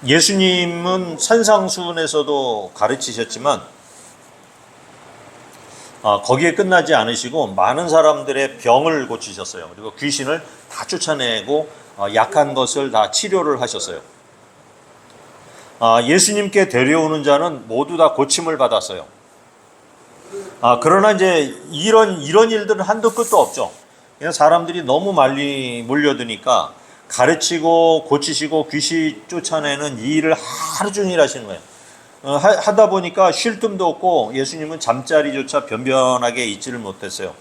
예수님은 산상수훈에서도 가르치셨지만 거기에 끝나지 않으시고 많은 사람들의 병을 고치셨어요. 그리고 귀신을 다 쫓아내고 약한 것을 다 치료를 하셨어요. 예수님께 데려오는 자는 모두 다 고침을 받았어요. 그러나 이제 이런 일들은 한도 끝도 없죠. 그냥 사람들이 너무 많이 몰려드니까 가르치고 고치시고 귀신 쫓아내는 이 일을 하루 종일 하시는 거예요. 하다 보니까 쉴 틈도 없고 예수님은 잠자리조차 변변하게 있지를 못했어요.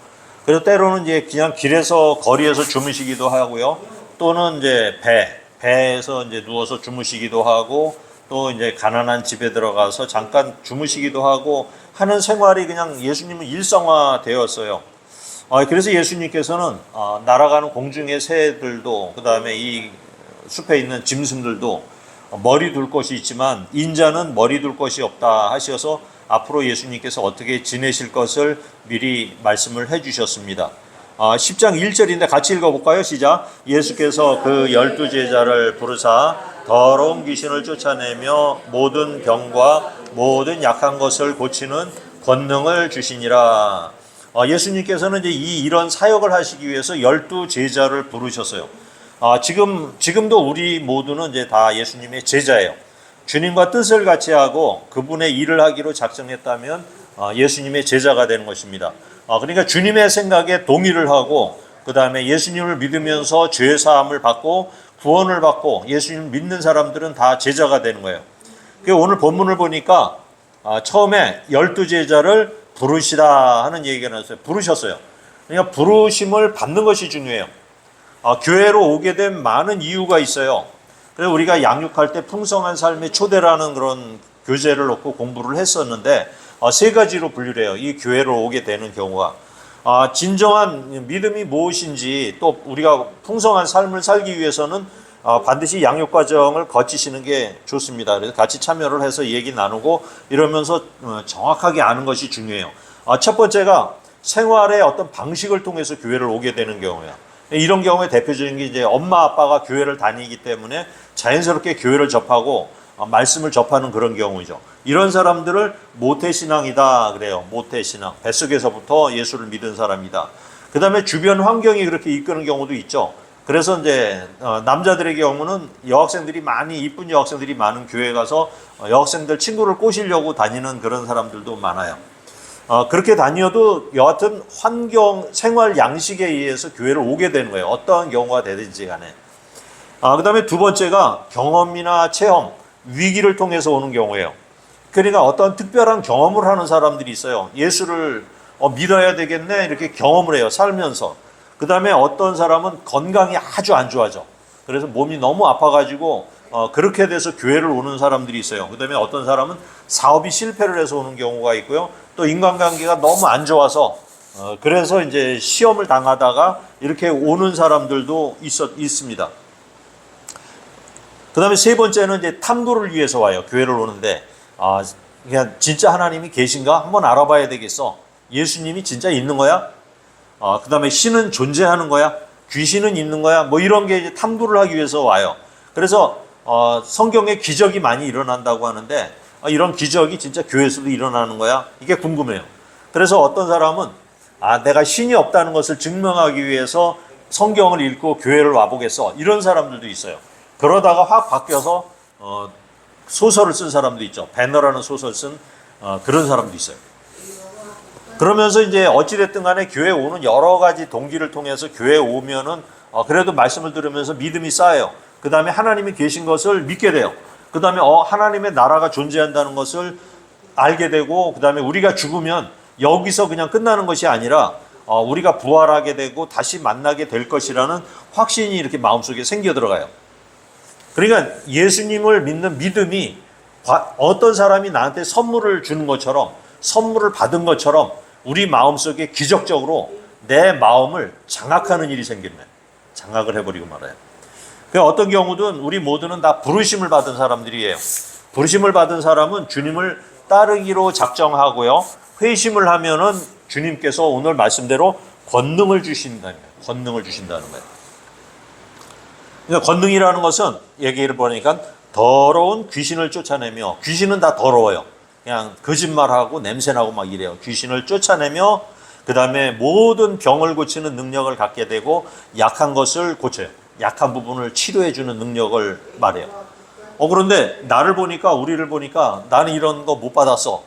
그래서 때로는 이제 그냥 길에서 거리에서 주무시기도 하고요. 또는 이제 배에서 이제 누워서 주무시기도 하고 또 이제 가난한 집에 들어가서 잠깐 주무시기도 하고 하는 생활이 그냥 예수님은 일상화되었어요. 그래서 예수님께서는 날아가는 공중의 새들도 그 다음에 이 숲에 있는 짐승들도 머리 둘 곳이 있지만 인자는 머리 둘 곳이 없다 하셔서 앞으로 예수님께서 어떻게 지내실 것을 미리 말씀을 해주셨습니다. 10장 1절인데 같이 읽어볼까요? 시작. 예수께서 그 12제자를 부르사 더러운 귀신을 쫓아내며 모든 병과 모든 약한 것을 고치는 권능을 주시니라. 예수님께서는 이제 이런 사역을 하시기 위해서 12제자를 부르셨어요. 지금도 우리 모두는 이제 다 예수님의 제자예요. 주님과 뜻을 같이 하고 그분의 일을 하기로 작정했다면 예수님의 제자가 되는 것입니다. 그러니까 주님의 생각에 동의를 하고 그 다음에 예수님을 믿으면서 죄 사함을 받고 구원을 받고 예수님을 믿는 사람들은 다 제자가 되는 거예요. 오늘 본문을 보니까 처음에 12제자를 부르시라 하는 얘기가 나왔어요. 부르셨어요. 그러니까 부르심을 받는 것이 중요해요. 교회로 오게 된 많은 이유가 있어요. 그래서 우리가 양육할 때 풍성한 삶의 초대라는 그런 교재를 놓고 공부를 했었는데 세 가지로 분류를 해요. 이 교회로 오게 되는 경우가. 진정한 믿음이 무엇인지 또 우리가 풍성한 삶을 살기 위해서는 반드시 양육 과정을 거치시는 게 좋습니다. 그래서 같이 참여를 해서 얘기 나누고 이러면서 정확하게 아는 것이 중요해요. 첫 번째가 생활의 어떤 방식을 통해서 교회를 오게 되는 경우야. 이런 경우에 대표적인 게 이제 엄마 아빠가 교회를 다니기 때문에 자연스럽게 교회를 접하고 말씀을 접하는 그런 경우죠. 이런 사람들을 모태신앙이다 그래요. 모태신앙. 뱃속에서부터 예수를 믿은 사람이다. 그 다음에 주변 환경이 그렇게 이끄는 경우도 있죠. 그래서 이제 남자들의 경우는 여학생들이 이쁜 여학생들이 많은 교회에 가서 여학생들 친구를 꼬시려고 다니는 그런 사람들도 많아요. 그렇게 다녀도 여하튼 환경, 생활 양식에 의해서 교회를 오게 되는 거예요. 어떠한 경우가 되든지 간에. 그 다음에 두 번째가 경험이나 체험, 위기를 통해서 오는 경우예요. 그러니까 어떤 특별한 경험을 하는 사람들이 있어요. 예수를 믿어야 되겠네 이렇게 경험을 해요. 살면서. 그 다음에 어떤 사람은 건강이 아주 안 좋아져. 그래서 몸이 너무 아파가지고 그렇게 돼서 교회를 오는 사람들이 있어요. 그 다음에 어떤 사람은 사업이 실패를 해서 오는 경우가 있고요. 또 인간관계가 너무 안 좋아서 그래서 이제 시험을 당하다가 이렇게 오는 사람들도 있습니다. 그 다음에 세 번째는 이제 탐구를 위해서 와요. 교회를 오는데 그냥 진짜 하나님이 계신가 한번 알아봐야 되겠어. 예수님이 진짜 있는 거야? 그 다음에 신은 존재하는 거야? 귀신은 있는 거야? 뭐 이런 게 이제 탐구를 하기 위해서 와요. 그래서 성경에 기적이 많이 일어난다고 하는데 이런 기적이 진짜 교회에서도 일어나는 거야? 이게 궁금해요. 그래서 어떤 사람은 내가 신이 없다는 것을 증명하기 위해서 성경을 읽고 교회를 와보겠어. 이런 사람들도 있어요. 그러다가 확 바뀌어서 소설을 쓴 사람도 있죠. 배너라는 소설 쓴 그런 사람도 있어요. 그러면서 이제 어찌됐든 간에 교회에 오는 여러 가지 동기를 통해서 교회에 오면은 그래도 말씀을 들으면서 믿음이 쌓여요. 그 다음에 하나님이 계신 것을 믿게 돼요. 그 다음에 하나님의 나라가 존재한다는 것을 알게 되고 그 다음에 우리가 죽으면 여기서 그냥 끝나는 것이 아니라 우리가 부활하게 되고 다시 만나게 될 것이라는 확신이 이렇게 마음속에 생겨 들어가요. 그러니까 예수님을 믿는 믿음이 어떤 사람이 나한테 선물을 주는 것처럼 선물을 받은 것처럼 우리 마음속에 기적적으로 내 마음을 장악하는 일이 생기는 거예요. 장악을 해버리고 말아요. 어떤 경우든 우리 모두는 다 부르심을 받은 사람들이에요. 부르심을 받은 사람은 주님을 따르기로 작정하고요. 회심을 하면은 주님께서 오늘 말씀대로 권능을 주신다는 거예요. 권능을 주신다는 거예요. 그러니까 권능이라는 것은 얘기를 보니까 더러운 귀신을 쫓아내며, 귀신은 다 더러워요. 그냥 거짓말하고 냄새나고 막 이래요. 귀신을 쫓아내며 그 다음에 모든 병을 고치는 능력을 갖게 되고 약한 것을 고쳐요. 약한 부분을 치료해 주는 능력을 말해요. 그런데 나를 보니까, 우리를 보니까 나는 이런 거 못 받았어.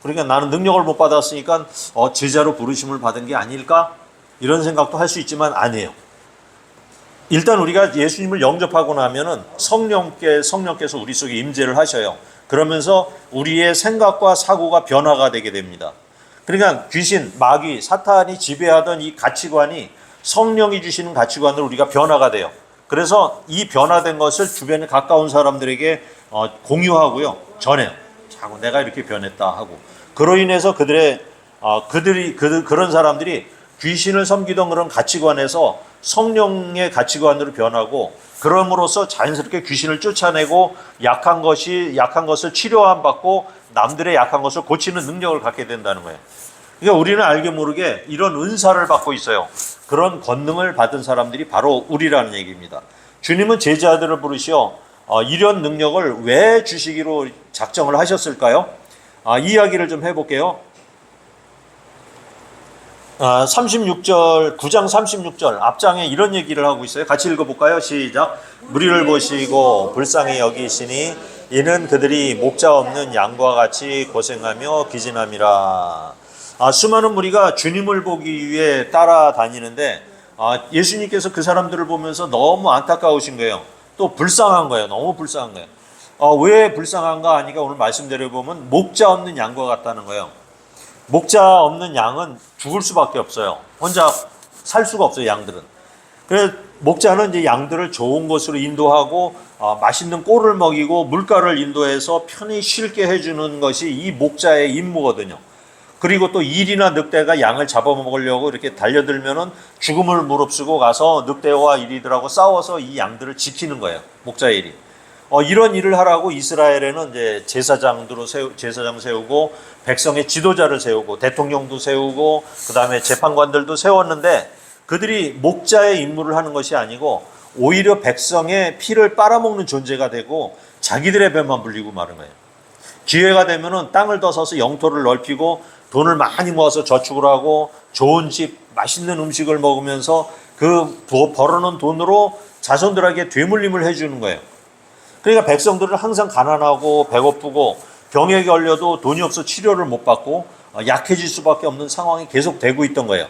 그러니까 나는 능력을 못 받았으니까 제자로 부르심을 받은 게 아닐까? 이런 생각도 할 수 있지만 아니에요. 일단 우리가 예수님을 영접하고 나면은 성령께서 우리 속에 임재를 하셔요. 그러면서 우리의 생각과 사고가 변화가 되게 됩니다. 그러니까 귀신, 마귀, 사탄이 지배하던 이 가치관이 성령이 주시는 가치관으로 우리가 변화가 돼요. 그래서 이 변화된 것을 주변에 가까운 사람들에게 공유하고요, 전해요. 자꾸 내가 이렇게 변했다 하고. 그로 인해서 그런 사람들이 귀신을 섬기던 그런 가치관에서 성령의 가치관으로 변하고, 그럼으로써 자연스럽게 귀신을 쫓아내고 약한 것을 치료함 받고 남들의 약한 것을 고치는 능력을 갖게 된다는 거예요. 그러니까 우리는 알게 모르게 이런 은사를 받고 있어요. 그런 권능을 받은 사람들이 바로 우리라는 얘기입니다. 주님은 제자들을 부르시어 이런 능력을 왜 주시기로 작정을 하셨을까요? 이 이야기를 좀 해볼게요. 36절, 9장 36절 앞장에 이런 얘기를 하고 있어요. 같이 읽어볼까요? 시작. 무리를 보시고 불쌍히 여기시니 이는 그들이 목자 없는 양과 같이 고생하며 기진함이라. 수많은 무리가 주님을 보기 위해 따라다니는데 예수님께서 그 사람들을 보면서 너무 안타까우신 거예요. 또 불쌍한 거예요. 너무 불쌍한 거예요. 왜 불쌍한가 하니까 오늘 말씀대로 보면 목자 없는 양과 같다는 거예요. 목자 없는 양은 죽을 수밖에 없어요. 혼자 살 수가 없어요, 양들은. 그래서 목자는 이제 양들을 좋은 곳으로 인도하고 맛있는 꼴을 먹이고 물가를 인도해서 편히 쉴게 해주는 것이 이 목자의 임무거든요. 그리고 또 일이나 늑대가 양을 잡아먹으려고 이렇게 달려들면은 죽음을 무릅쓰고 가서 늑대와 이리들하고 싸워서 이 양들을 지키는 거예요, 목자의 일이. 이런 일을 하라고 이스라엘에는 이제 제사장 세우고 백성의 지도자를 세우고 대통령도 세우고 그 다음에 재판관들도 세웠는데, 그들이 목자의 임무를 하는 것이 아니고 오히려 백성의 피를 빨아먹는 존재가 되고 자기들의 배만 불리고 마는 거예요. 기회가 되면은 땅을 더 사서 영토를 넓히고 돈을 많이 모아서 저축을 하고 좋은 집, 맛있는 음식을 먹으면서 그 벌어놓은 돈으로 자손들에게 되물림을 해주는 거예요. 그러니까 백성들은 항상 가난하고 배고프고 병에 걸려도 돈이 없어 치료를 못 받고 약해질 수밖에 없는 상황이 계속 되고 있던 거예요.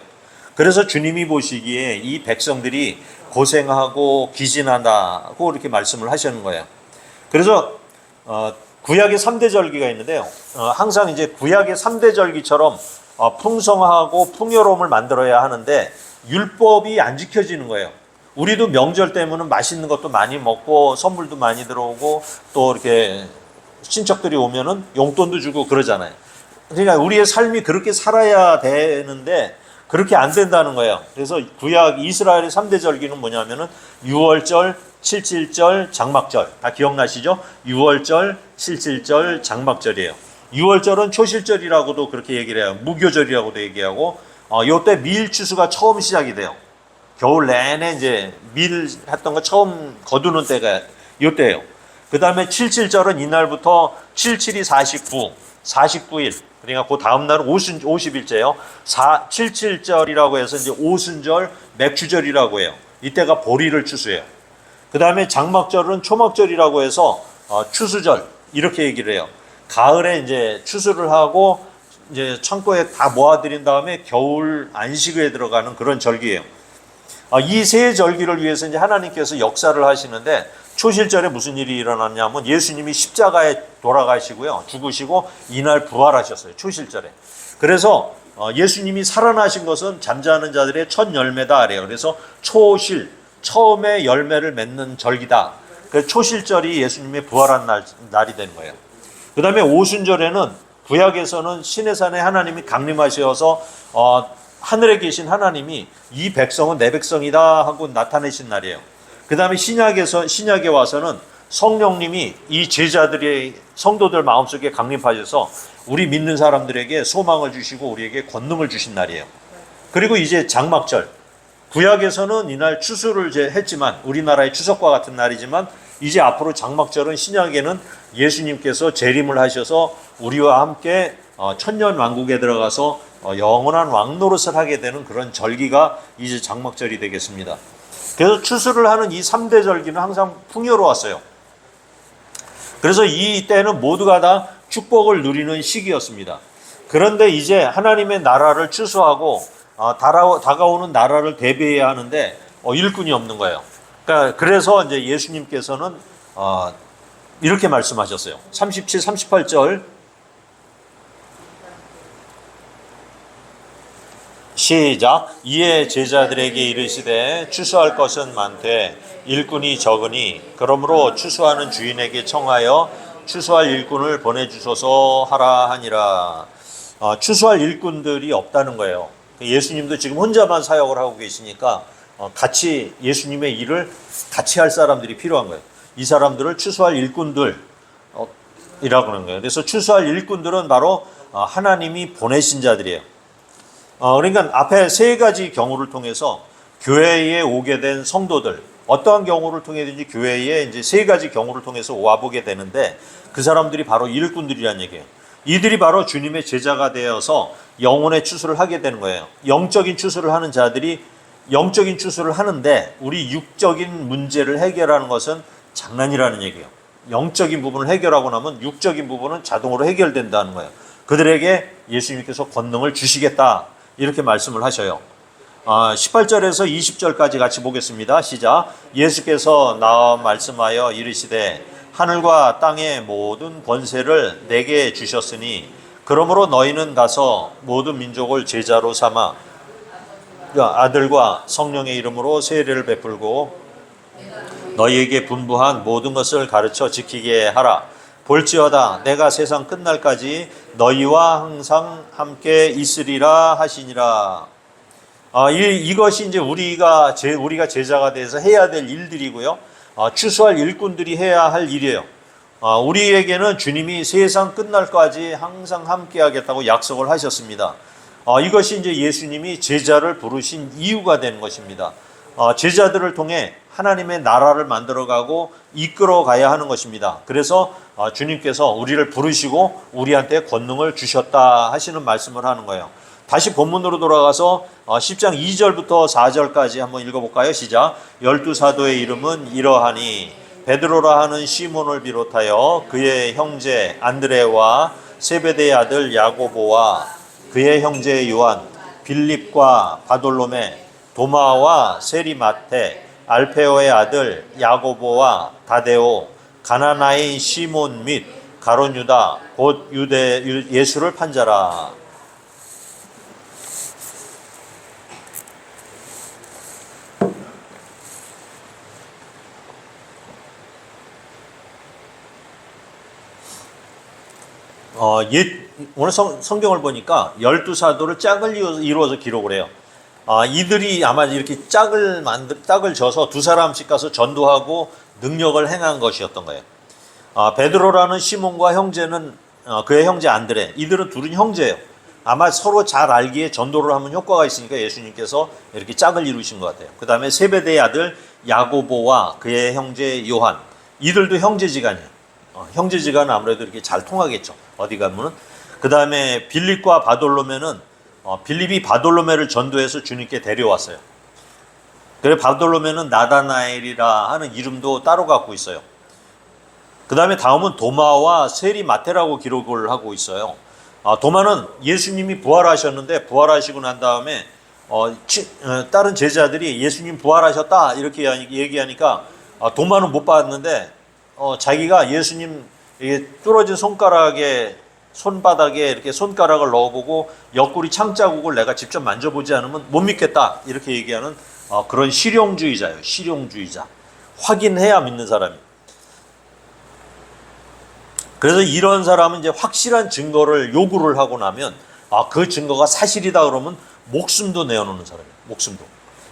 그래서 주님이 보시기에 이 백성들이 고생하고 기진하다고 이렇게 말씀을 하시는 거예요. 그래서 구약의 3대 절기가 있는데요. 항상 이제 구약의 3대 절기처럼 풍성하고 풍요로움을 만들어야 하는데 율법이 안 지켜지는 거예요. 우리도 명절 때문에 맛있는 것도 많이 먹고 선물도 많이 들어오고 또 이렇게 친척들이 오면은 용돈도 주고 그러잖아요. 그러니까 우리의 삶이 그렇게 살아야 되는데 그렇게 안 된다는 거예요. 그래서 구약 이스라엘의 3대 절기는 뭐냐면은 유월절, 칠칠절, 장막절. 다 기억나시죠? 유월절, 칠칠절, 장막절이에요. 유월절은 초실절이라고도 그렇게 얘기를 해요. 무교절이라고도 얘기하고 요때 밀 추수가 처음 시작이 돼요. 겨울 내내 이제 밀 했던 거 처음 거두는 때가 요때예요. 그 다음에 칠칠절은 이날부터 77이 49일. 그러니까 그 다음 날은 50일째예요. 77절이라고 해서 이제 오순절, 맥주절이라고 해요. 이때가 보리를 추수해요. 그 다음에 장막절은 초막절이라고 해서 추수절 이렇게 얘기를 해요. 가을에 이제 추수를 하고 이제 창고에 다 모아들인 다음에 겨울 안식에 들어가는 그런 절기예요. 이 세 절기를 위해서 이제 하나님께서 역사를 하시는데 초실절에 무슨 일이 일어났냐면 예수님이 십자가에 돌아가시고요, 죽으시고 이날 부활하셨어요. 초실절에. 그래서 예수님이 살아나신 것은 잠자는 자들의 첫 열매다 그래요. 그래서 초실, 처음에 열매를 맺는 절기다. 그 초실절이 예수님의 부활한 날이 된 거예요. 그 다음에 오순절에는 구약에서는 시내산에 하나님이 강림하셔서 하늘에 계신 하나님이 이 백성은 내 백성이다 하고 나타내신 날이에요. 그 다음에 신약에 와서는 성령님이 이 제자들의 성도들 마음속에 강림하셔서 우리 믿는 사람들에게 소망을 주시고 우리에게 권능을 주신 날이에요. 그리고 이제 장막절. 구약에서는 이날 추수를 했지만 우리나라의 추석과 같은 날이지만 이제 앞으로 장막절은 신약에는 예수님께서 재림을 하셔서 우리와 함께 천년 왕국에 들어가서 영원한 왕노릇을 하게 되는 그런 절기가 이제 장막절이 되겠습니다. 그래서 추수를 하는 이 3대 절기는 항상 풍요로웠어요. 그래서 이 때는 모두가 다 축복을 누리는 시기였습니다. 그런데 이제 하나님의 나라를 추수하고 다가오는 나라를 대비해야 하는데 일꾼이 없는 거예요. 그러니까 그래서 이제 예수님께서는 이렇게 말씀하셨어요. 37, 38절 시작. 이에 제자들에게 이르시되 추수할 것은 많되 일꾼이 적으니 그러므로 추수하는 주인에게 청하여 추수할 일꾼을 보내주소서 하라 하니라. 추수할 일꾼들이 없다는 거예요. 예수님도 지금 혼자만 사역을 하고 계시니까 같이 예수님의 일을 같이 할 사람들이 필요한 거예요. 이 사람들을 추수할 일꾼들이라고 하는 거예요. 그래서 추수할 일꾼들은 바로 하나님이 보내신 자들이에요. 그러니까 앞에 세 가지 경우를 통해서 교회에 오게 된 성도들, 어떠한 경우를 통해든지 교회에 이제 세 가지 경우를 통해서 와보게 되는데 그 사람들이 바로 일꾼들이라는 얘기예요. 이들이 바로 주님의 제자가 되어서 영혼의 추수를 하게 되는 거예요. 영적인 추수를 하는 자들이 영적인 추수를 하는데 우리 육적인 문제를 해결하는 것은 장난이라는 얘기예요. 영적인 부분을 해결하고 나면 육적인 부분은 자동으로 해결된다는 거예요. 그들에게 예수님께서 권능을 주시겠다 이렇게 말씀을 하셔요. 18절에서 20절까지 같이 보겠습니다. 시작. 예수께서 나와 말씀하여 이르시되 하늘과 땅의 모든 권세를 내게 주셨으니 그러므로 너희는 가서 모든 민족을 제자로 삼아 아들과 성령의 이름으로 세례를 베풀고 너희에게 분부한 모든 것을 가르쳐 지키게 하라. 볼지어다 내가 세상 끝날까지 너희와 항상 함께 있으리라 하시니라. 이것이 이제 우리가 제자가 돼서 해야 될 일들이고요. 추수할 일꾼들이 해야 할 일이에요. 우리에게는 주님이 세상 끝날까지 항상 함께 하겠다고 약속을 하셨습니다. 이것이 이제 예수님이 제자를 부르신 이유가 되는 것입니다. 제자들을 통해 하나님의 나라를 만들어가고 이끌어가야 하는 것입니다. 그래서 주님께서 우리를 부르시고 우리한테 권능을 주셨다 하시는 말씀을 하는 거예요. 다시 본문으로 돌아가서 10장 2절부터 4절까지 한번 읽어볼까요? 시작. 12사도의 이름은 이러하니 베드로라 하는 시몬을 비롯하여 그의 형제 안드레와 세베대의 아들 야고보와 그의 형제 요한, 빌립과 바돌로메, 도마와 세리마테, 알페오의 아들 야고보와 다데오, 가나나인 시몬 및 가룟 유다 곧 유대 예수를 판 자라. 오늘 성경을 보니까 12사도를 짝을 이루어서 기록을 해요. 이들이 아마 이렇게 짝을 져서 두 사람씩 가서 전도하고 능력을 행한 것이었던 거예요. 베드로라는 시몬과 형제는 그의 형제 안드레, 이들은 둘은 형제예요. 아마 서로 잘 알기에 전도를 하면 효과가 있으니까 예수님께서 이렇게 짝을 이루신 것 같아요. 그 다음에 세베대의 아들 야고보와 그의 형제 요한, 이들도 형제지간이에요. 형제지간은 아무래도 이렇게 잘 통하겠죠. 어디 가면은. 그 다음에 빌립과 바돌로메는 빌립이 바돌로메를 전도해서 주님께 데려왔어요. 그래서 바돌로메는 나다나엘이라 하는 이름도 따로 갖고 있어요. 그 다음에 다음은 도마와 세리마테라고 기록을 하고 있어요. 도마는 예수님이 부활하셨는데 부활하시고 난 다음에 다른 제자들이 예수님 부활하셨다 이렇게 얘기하니까 도마는 못 봤는데 자기가 예수님 뚫어진 손바닥에 이렇게 손가락을 넣어보고 옆구리 창자국을 내가 직접 만져보지 않으면 못 믿겠다 이렇게 얘기하는 그런 실용주의자예요. 실용주의자. 확인해야 믿는 사람이. 그래서 이런 사람은 이제 확실한 증거를 요구를 하고 나면 그 증거가 사실이다 그러면 목숨도 내어놓는 사람이에요. 목숨도.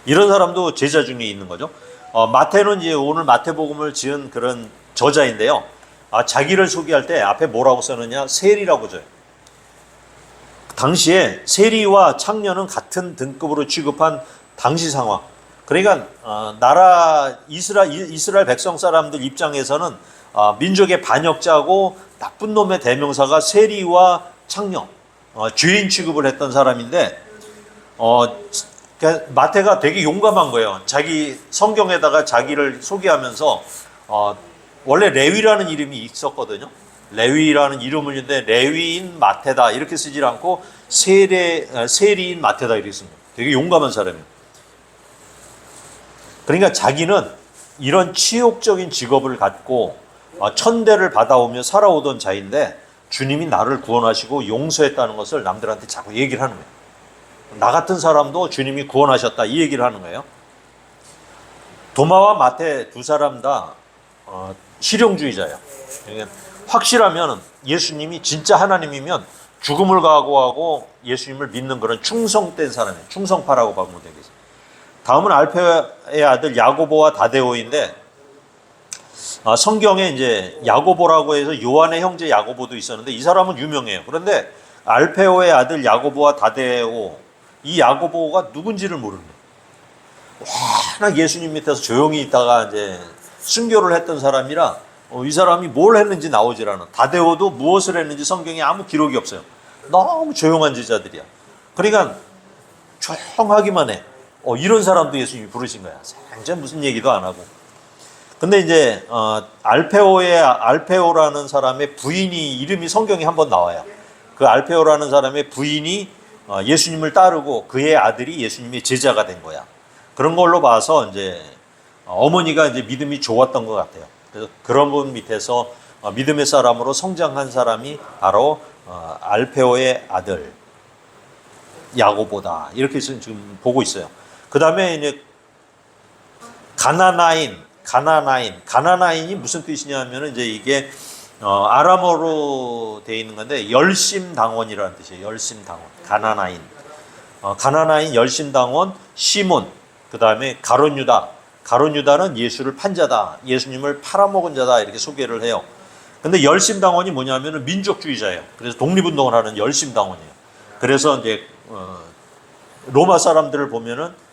이런 사람도 제자 중에 있는 거죠. 마태는 이제 오늘 마태복음을 지은 그런 저자인데요. 자기를 소개할 때 앞에 뭐라고 써느냐? 세리라고 줘요. 당시에 세리와 창녀는 같은 등급으로 취급한 당시 상황. 그러니까 이스라엘 백성 사람들 입장에서는 민족의 반역자고 나쁜 놈의 대명사가 세리와 창녀, 죄인 취급을 했던 사람인데 그러니까 마태가 되게 용감한 거예요. 자기 성경에다가 자기를 소개하면서 원래 레위라는 이름이 있었거든요. 레위라는 이름을 있는데 레위인 마태다 이렇게 쓰지 않고 세리인 마태다 이렇게 씁니다. 되게 용감한 사람이에요. 그러니까 자기는 이런 치욕적인 직업을 갖고 천대를 받아오며 살아오던 자인데 주님이 나를 구원하시고 용서했다는 것을 남들한테 자꾸 얘기를 하는 거예요. 나 같은 사람도 주님이 구원하셨다 이 얘기를 하는 거예요. 도마와 마태 두 사람 다 실용주의자예요. 그러니까 확실하면 예수님이 진짜 하나님이면 죽음을 각오하고 예수님을 믿는 그런 충성된 사람이에요. 충성파라고 보면 되겠어요. 다음은 알페오의 아들 야고보와 다데오인데 성경에 이제 야고보라고 해서 요한의 형제 야고보도 있었는데 이 사람은 유명해요. 그런데 알페오의 아들 야고보와 다데오 이 야고보가 누군지를 모르는 거예요. 워낙 예수님 밑에서 조용히 있다가 이제 순교를 했던 사람이라 이 사람이 뭘 했는지 나오질 않아. 다데오도 무엇을 했는지 성경에 아무 기록이 없어요. 너무 조용한 제자들이야. 그러니까 조용하기만 해. 이런 사람도 예수님이 부르신 거야. 완전 무슨 얘기도 안 하고. 근데 이제 알페오라는 사람의 부인이 이름이 성경에 한번 나와요. 그 알페오라는 사람의 부인이 예수님을 따르고 그의 아들이 예수님의 제자가 된 거야. 그런 걸로 봐서 이제 어머니가 이제 믿음이 좋았던 것 같아요. 그래서 그런 분 밑에서 믿음의 사람으로 성장한 사람이 바로 알페오의 아들 야고보다 이렇게 지금 보고 있어요. 그 다음에 이제 가나나인이 무슨 뜻이냐면은 이제 이게 아람어로 되어 있는 건데 열심당원이라는 뜻이에요. 열심당원. 가나나인 열심당원 시몬. 그 다음에 가론유다는 예수를 판 자다. 예수님을 팔아먹은 자다. 이렇게 소개를 해요. 근데 열심당원이 뭐냐면은 민족주의자예요. 그래서 독립운동을 하는 열심당원이에요. 그래서 이제 로마 사람들을 보면은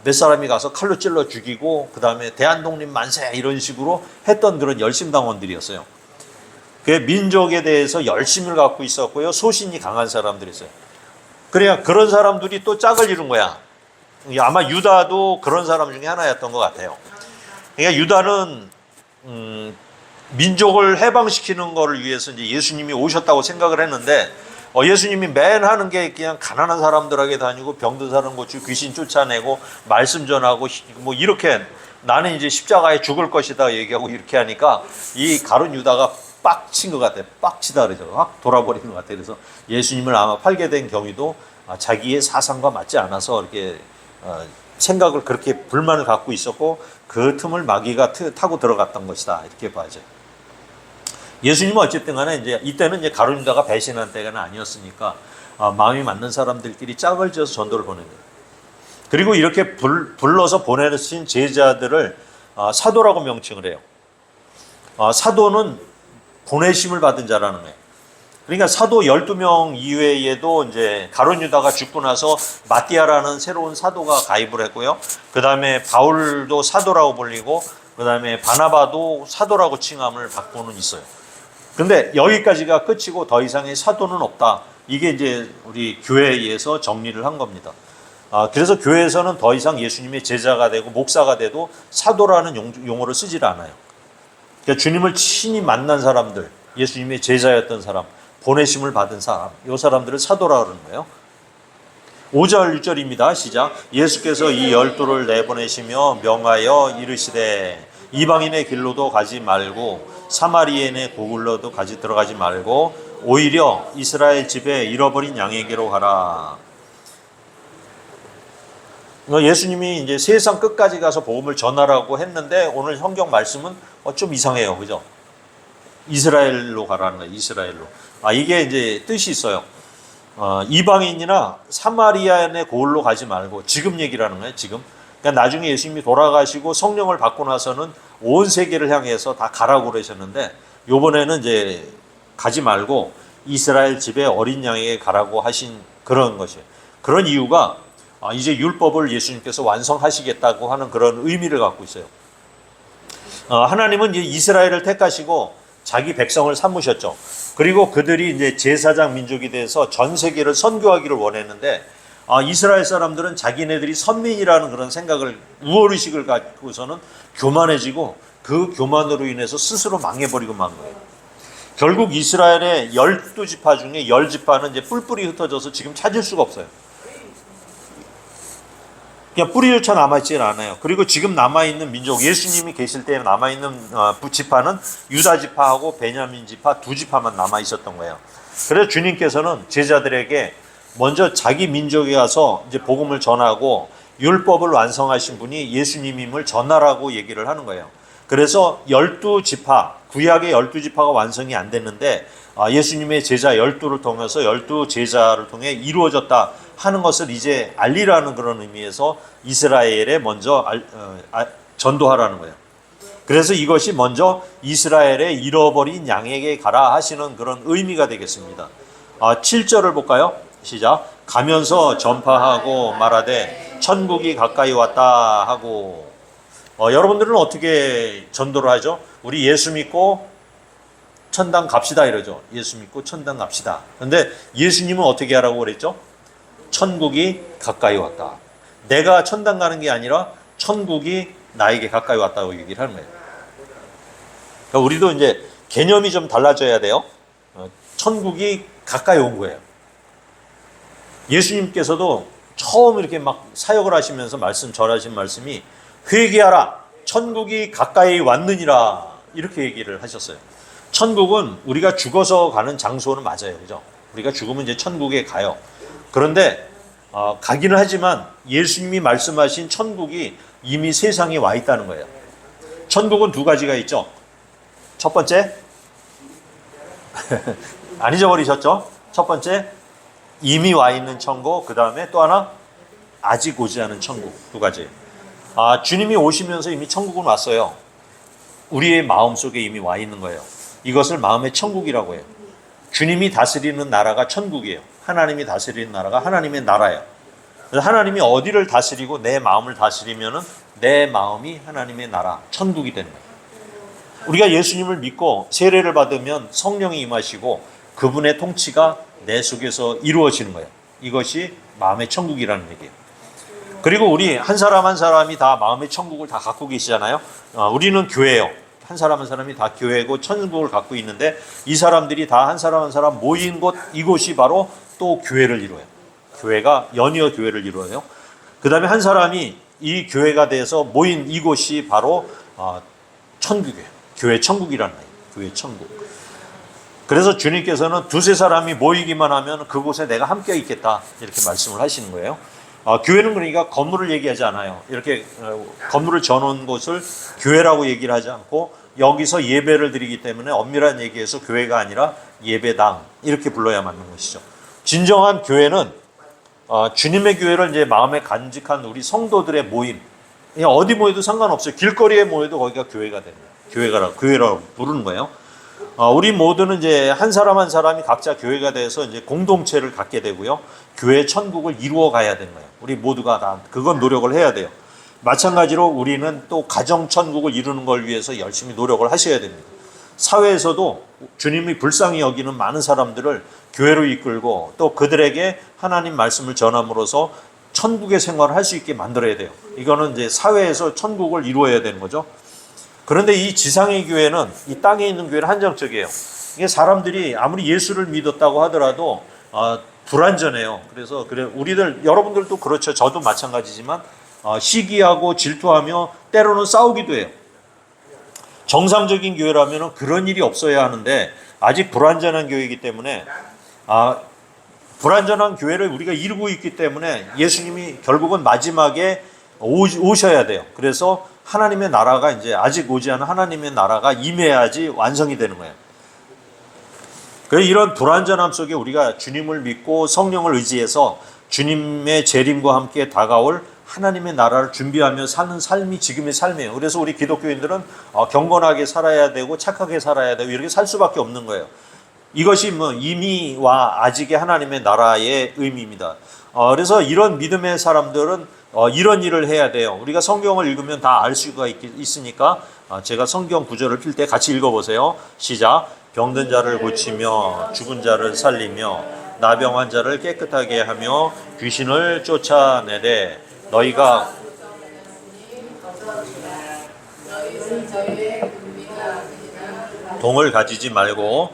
몇 사람이 가서 칼로 찔러 죽이고 그 다음에 대한독립 만세 이런 식으로 했던 그런 열심당원들이었어요. 그 민족에 대해서 열심을 갖고 있었고요. 소신이 강한 사람들이었어요. 그러니까 그런 사람들이 또 짝을 이룬 거야. 아마 유다도 그런 사람 중에 하나였던 것 같아요. 그러니까 유다는 민족을 해방시키는 것을 위해서 이제 예수님이 오셨다고 생각을 했는데 예수님이 맨 하는 게 그냥 가난한 사람들에게 다니고 병든 사람 고치고 귀신 쫓아내고 말씀 전하고 뭐 이렇게 나는 이제 십자가에 죽을 것이다 얘기하고 이렇게 하니까 이 가룟 유다가 빡친 것 같아요. 빡치다 그러죠. 확 돌아버리는 것 같아요. 그래서 예수님을 아마 팔게 된 경위도 자기의 사상과 맞지 않아서 이렇게 생각을 그렇게 불만을 갖고 있었고 그 틈을 마귀가 타고 들어갔던 것이다 이렇게 봐야죠. 예수님은 어쨌든 간에 이제 이때는 이제 가룟 유다가 배신한 때가 아니었으니까 마음이 맞는 사람들끼리 짝을 지어서 전도를 보낸 거예요. 그리고 이렇게 불러서 보내신 제자들을 사도라고 명칭을 해요. 사도는 보내심을 받은 자라는 거예요. 그러니까 사도 12명 이외에도 이제 가룟 유다가 죽고 나서 마띠아라는 새로운 사도가 가입을 했고요. 그 다음에 바울도 사도라고 불리고 그 다음에 바나바도 사도라고 칭함을 받고는 있어요. 근데 여기까지가 끝이고 더 이상의 사도는 없다. 이게 이제 우리 교회에서 정리를 한 겁니다. 그래서 교회에서는 더 이상 예수님의 제자가 되고 목사가 돼도 사도라는 용어를 쓰질 않아요. 그러니까 주님을 친히 만난 사람들, 예수님의 제자였던 사람, 보내심을 받은 사람, 이 사람들을 사도라 그러는 거예요. 5절 6절입니다. 시작. 예수께서 이 12를 내보내시며 명하여 이르시되 이방인의 길로도 가지 말고 사마리아인의 고굴로도 들어가지 말고 오히려 이스라엘 집에 잃어버린 양에게로 가라. 예수님이 이제 세상 끝까지 가서 복음을 전하라고 했는데 오늘 성경 말씀은 좀 이상해요. 그죠? 이스라엘로 가라는 거예요. 이스라엘로. 이게 이제 뜻이 있어요. 이방인이나 사마리아인의 고을로 가지 말고 지금 얘기를 하는 거예요. 지금. 그러니까 나중에 예수님이 돌아가시고 성령을 받고 나서는 온 세계를 향해서 다 가라고 그러셨는데 요번에는 이제 가지 말고 이스라엘 집에 어린 양에게 가라고 하신 그런 것이에요. 그런 이유가 이제 율법을 예수님께서 완성하시겠다고 하는 그런 의미를 갖고 있어요. 하나님은 이제 이스라엘을 택하시고 자기 백성을 삼으셨죠. 그리고 그들이 이제 제사장 민족이 돼서 전 세계를 선교하기를 원했는데 이스라엘 사람들은 자기네들이 선민이라는 그런 생각을 우월의식을 갖고서는 교만해지고 그 교만으로 인해서 스스로 망해버리고 만 거예요. 결국 이스라엘의 12지파 중에 10지파는 이제 뿔뿔이 흩어져서 지금 찾을 수가 없어요. 그냥 뿌리조차 남아있지는 않아요. 그리고 지금 남아있는 민족, 예수님이 계실 때 남아있는 지파는 유다 지파하고 베냐민 지파 두 지파만 남아있었던 거예요. 그래서 주님께서는 제자들에게 먼저 자기 민족에 가서 이제 복음을 전하고 율법을 완성하신 분이 예수님임을 전하라고 얘기를 하는 거예요. 그래서 12지파, 구약의 12지파가 완성이 안 됐는데 예수님의 제자 12를 통해서 12제자를 통해 이루어졌다 하는 것을 이제 알리라는 그런 의미에서 이스라엘에 먼저 전도하라는 거예요. 그래서 이것이 먼저 이스라엘의 잃어버린 양에게 가라 하시는 그런 의미가 되겠습니다. 7절을 볼까요? 시작. 가면서 전파하고 말하되 천국이 가까이 왔다 하고. 여러분들은 어떻게 전도를 하죠? 우리 예수 믿고 천당 갑시다 이러죠. 예수 믿고 천당 갑시다. 그런데 예수님은 어떻게 하라고 그랬죠? 천국이 가까이 왔다. 내가 천당 가는 게 아니라 천국이 나에게 가까이 왔다고 얘기를 하는 거예요. 그러니까 우리도 이제 개념이 좀 달라져야 돼요. 천국이 가까이 온 거예요. 예수님께서도 처음 이렇게 막 사역을 하시면서 전하신 말씀이 회개하라, 천국이 가까이 왔느니라 이렇게 얘기를 하셨어요. 천국은 우리가 죽어서 가는 장소는 맞아요, 그죠? 우리가 죽으면 이제 천국에 가요. 그런데 가기는 하지만 예수님이 말씀하신 천국이 이미 세상에 와 있다는 거예요. 천국은 두 가지가 있죠. 첫 번째, 안 잊어버리셨죠? 첫 번째, 이미 와 있는 천국, 그 다음에 또 하나, 아직 오지 않은 천국, 두 가지. 주님이 오시면서 이미 천국은 왔어요. 우리의 마음속에 이미 와 있는 거예요. 이것을 마음의 천국이라고 해요. 주님이 다스리는 나라가 천국이에요. 하나님이 다스리는 나라가 하나님의 나라예요. 그래서 하나님이 어디를 다스리고 내 마음을 다스리면은 내 마음이 하나님의 나라, 천국이 되는 거예요. 우리가 예수님을 믿고 세례를 받으면 성령이 임하시고 그분의 통치가 내 속에서 이루어지는 거예요. 이것이 마음의 천국이라는 얘기예요. 그리고 우리 한 사람 한 사람이 다 마음의 천국을 다 갖고 계시잖아요. 우리는 교회예요. 한 사람 한 사람이 다 교회고 천국을 갖고 있는데 이 사람들이 다 한 사람 한 사람 모인 곳, 이곳이 바로 또 교회를 이루어요. 교회가 연이어 교회를 이루어요. 그 다음에 한 사람이 이 교회가 돼서 모인 이곳이 바로 천국이에요. 교회 천국이라는 거예요. 교회 천국. 그래서 주님께서는 두세 사람이 모이기만 하면 그곳에 내가 함께 있겠다 이렇게 말씀을 하시는 거예요. 교회는 그러니까 건물을 얘기하지 않아요. 이렇게 건물을 지어놓은 곳을 교회라고 얘기를 하지 않고 여기서 예배를 드리기 때문에 엄밀한 얘기에서 교회가 아니라 예배당 이렇게 불러야 맞는 것이죠. 진정한 교회는 주님의 교회를 이제 마음에 간직한 우리 성도들의 모임. 그냥 어디 모여도 상관없어요. 길거리에 모여도 거기가 교회가 됩니다. 교회라고 부르는 거예요. 우리 모두는 이제 한 사람 한 사람이 각자 교회가 돼서 이제 공동체를 갖게 되고요. 교회 천국을 이루어 가야 되는 거예요. 우리 모두가 다 그건 노력을 해야 돼요. 마찬가지로 우리는 또 가정 천국을 이루는 걸 위해서 열심히 노력을 하셔야 됩니다. 사회에서도 주님이 불쌍히 여기는 많은 사람들을 교회로 이끌고 또 그들에게 하나님 말씀을 전함으로써 천국의 생활을 할 수 있게 만들어야 돼요. 이거는 이제 사회에서 천국을 이루어야 되는 거죠. 그런데 이 지상의 교회는 이 땅에 있는 교회는 한정적이에요. 이게 사람들이 아무리 예수를 믿었다고 하더라도 불완전해요. 그래서 우리들 여러분들도 그렇죠. 저도 마찬가지지만 시기하고 질투하며 때로는 싸우기도 해요. 정상적인 교회라면 그런 일이 없어야 하는데 아직 불완전한 교회이기 때문에 불완전한 교회를 우리가 이루고 있기 때문에 예수님이 결국은 마지막에 오셔야 돼요. 그래서 하나님의 나라가 이제 아직 오지 않은 하나님의 나라가 임해야지 완성이 되는 거예요. 그래서 이런 불완전함 속에 우리가 주님을 믿고 성령을 의지해서 주님의 재림과 함께 다가올 하나님의 나라를 준비하며 사는 삶이 지금의 삶이에요. 그래서 우리 기독교인들은 경건하게 살아야 되고 착하게 살아야 되고 이렇게 살 수밖에 없는 거예요. 이것이 뭐 이미와 아직의 하나님의 나라의 의미입니다. 그래서 이런 믿음의 사람들은 이런 일을 해야 돼요. 우리가 성경을 읽으면 다 알 수가 있으니까 제가 성경 구절을 필 때 같이 읽어보세요. 시작. 병든 자를 고치며 죽은 자를 살리며 나병한 자를 깨끗하게 하며 귀신을 쫓아내되 너희가 동을 가지지 말고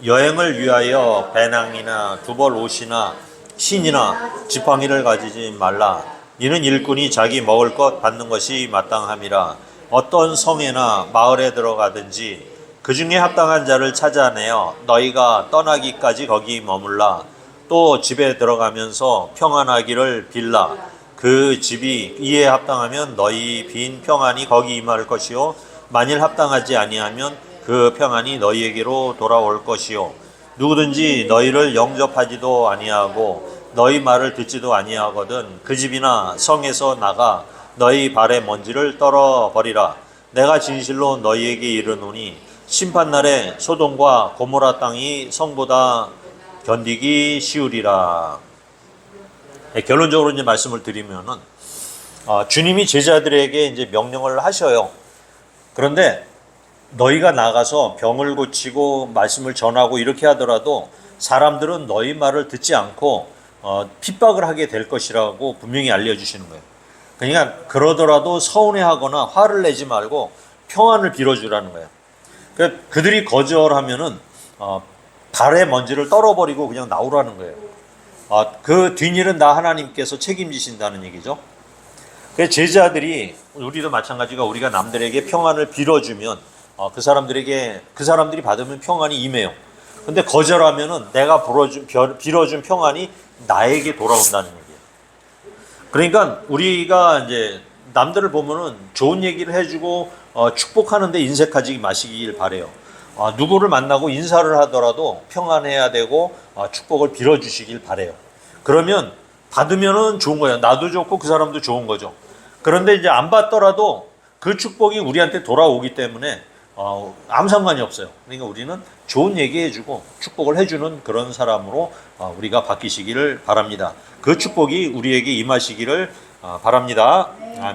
여행을 위하여 배낭이나 두벌 옷이나 신이나 지팡이를 가지지 말라. 이는 일꾼이 자기 먹을 것 받는 것이 마땅함이라. 어떤 성에나 마을에 들어가든지 그 중에 합당한 자를 찾아내어 너희가 떠나기까지 거기 머물라. 또 집에 들어가면서 평안하기를 빌라. 그 집이 이에 합당하면 너희 빈 평안이 거기 임할 것이요 만일 합당하지 아니하면 그 평안이 너희에게로 돌아올 것이요 누구든지 너희를 영접하지도 아니하고 너희 말을 듣지도 아니하거든 그 집이나 성에서 나가 너희 발의 먼지를 떨어버리라. 내가 진실로 너희에게 이르노니 심판날에 소돔과 고모라 땅이 성보다 견디기 쉬우리라. 결론적으로 이제 말씀을 드리면은 주님이 제자들에게 이제 명령을 하셔요. 그런데 너희가 나가서 병을 고치고 말씀을 전하고 이렇게 하더라도 사람들은 너희 말을 듣지 않고 핍박을 하게 될 것이라고 분명히 알려주시는 거예요. 그러니까 그러더라도 서운해하거나 화를 내지 말고 평안을 빌어주라는 거예요. 그들이 거절하면은 발의 먼지를 떨어버리고 그냥 나오라는 거예요. 그 뒷일은 나 하나님께서 책임지신다는 얘기죠. 그래서 제자들이 우리도 마찬가지가 우리가 남들에게 평안을 빌어주면 그 사람들이 받으면 평안이 임해요. 근데 거절하면은 내가 빌어준 평안이 나에게 돌아온다는 얘기예요. 그러니까 우리가 이제 남들을 보면은 좋은 얘기를 해주고 축복하는데 인색하지 마시길 바래요. 누구를 만나고 인사를 하더라도 평안해야 되고 축복을 빌어주시길 바래요. 그러면 받으면은 좋은 거예요. 나도 좋고 그 사람도 좋은 거죠. 그런데 이제 안 받더라도 그 축복이 우리한테 돌아오기 때문에 아무 상관이 없어요. 그러니까 우리는 좋은 얘기해주고 축복을 해주는 그런 사람으로 우리가 바뀌시기를 바랍니다. 그 축복이 우리에게 임하시기를 바랍니다.